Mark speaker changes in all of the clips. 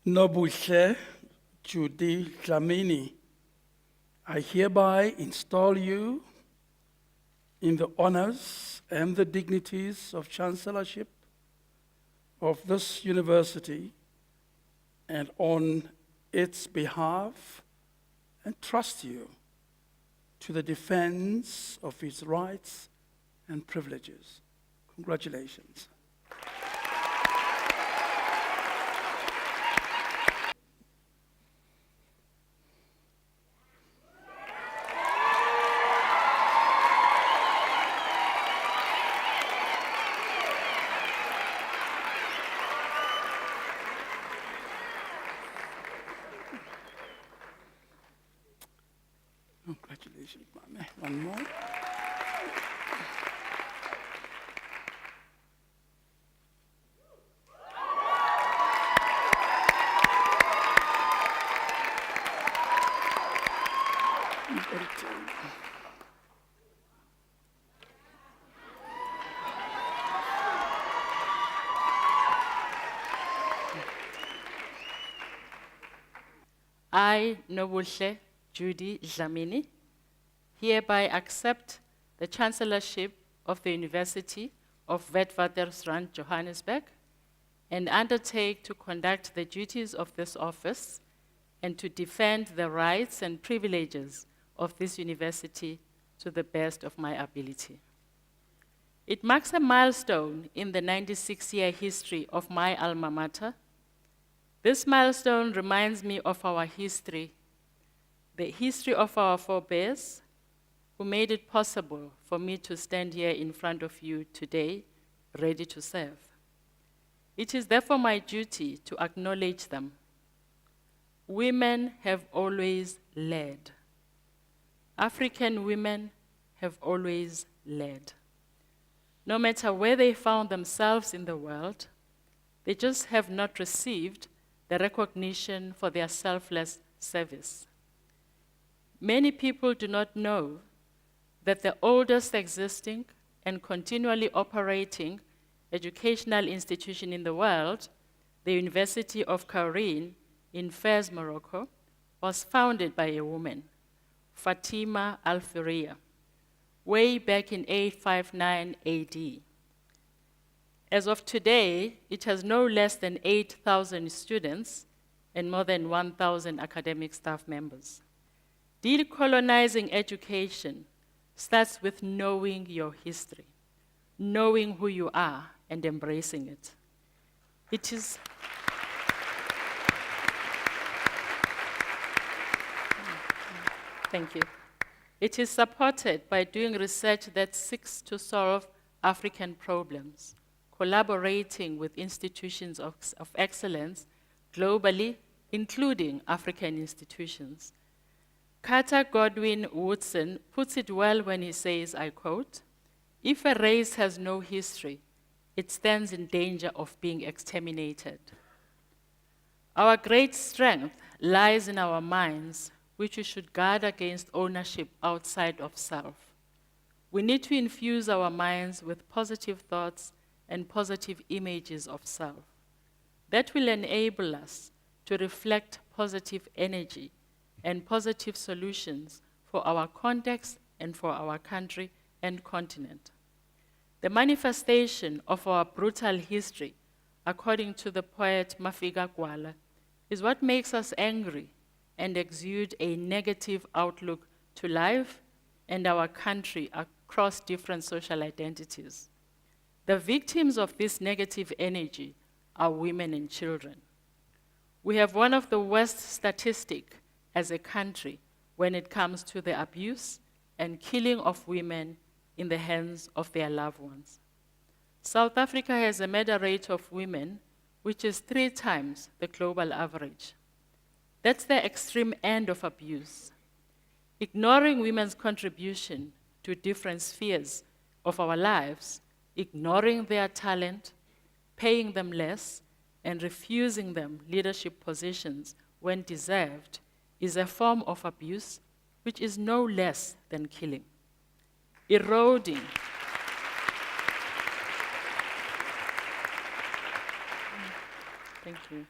Speaker 1: Dr Judy Dlamini, I hereby install you in the honors and the dignities of Chancellorship of this university, and on its behalf entrust you to the defense of its rights and privileges. Congratulations. Congratulations, Mame. One more.
Speaker 2: I, Dr Judy Dlamini, hereby accept the Chancellorship of the University of Witwatersrand, Johannesburg, and undertake to conduct the duties of this office and to defend the rights and privileges of this university to the best of my ability. It marks a milestone in the 96-year history of my alma mater. This milestone reminds me of our history, the history of our forebears who made it possible for me to stand here in front of you today, ready to serve. It is therefore my duty to acknowledge them. Women have always led. African women have always led. No matter where they found themselves in the world, they just have not received the recognition for their selfless service. Many people do not know that the oldest existing and continually operating educational institution in the world, the University of Cairo in Fez, Morocco, was founded by a woman, Fatima Al-Firiya, way back in 859 AD. As of today, it has no less than 8,000 students and more than 1,000 academic staff members. Decolonizing education starts with knowing your history, knowing who you are, and embracing it. Thank you. It is supported by doing research that seeks to solve African problems, collaborating with institutions of excellence globally, including African institutions. Carter Godwin Woodson puts it well when he says, I quote, "If a race has no history, it stands in danger of being exterminated." Our great strength lies in our minds, which we should guard against ownership outside of self. We need to infuse our minds with positive thoughts and positive images of self. That will enable us to reflect positive energy and positive solutions for our context and for our country and continent. The manifestation of our brutal history, according to the poet Mafika Gwala, is what makes us angry and exude a negative outlook to life and our country across different social identities. The victims of this negative energy are women and children. We have one of the worst statistics as a country when it comes to the abuse and killing of women in the hands of their loved ones. South Africa has a murder rate of women which is 3 times the global average. That's the extreme end of abuse. Ignoring women's contribution to different spheres of our lives, ignoring their talent, paying them less, and refusing them leadership positions when deserved is a form of abuse which is no less than killing. Eroding. Thank you.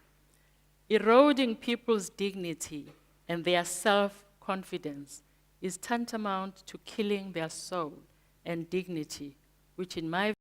Speaker 2: Eroding people's dignity and their self-confidence is tantamount to killing their soul and dignity, which in my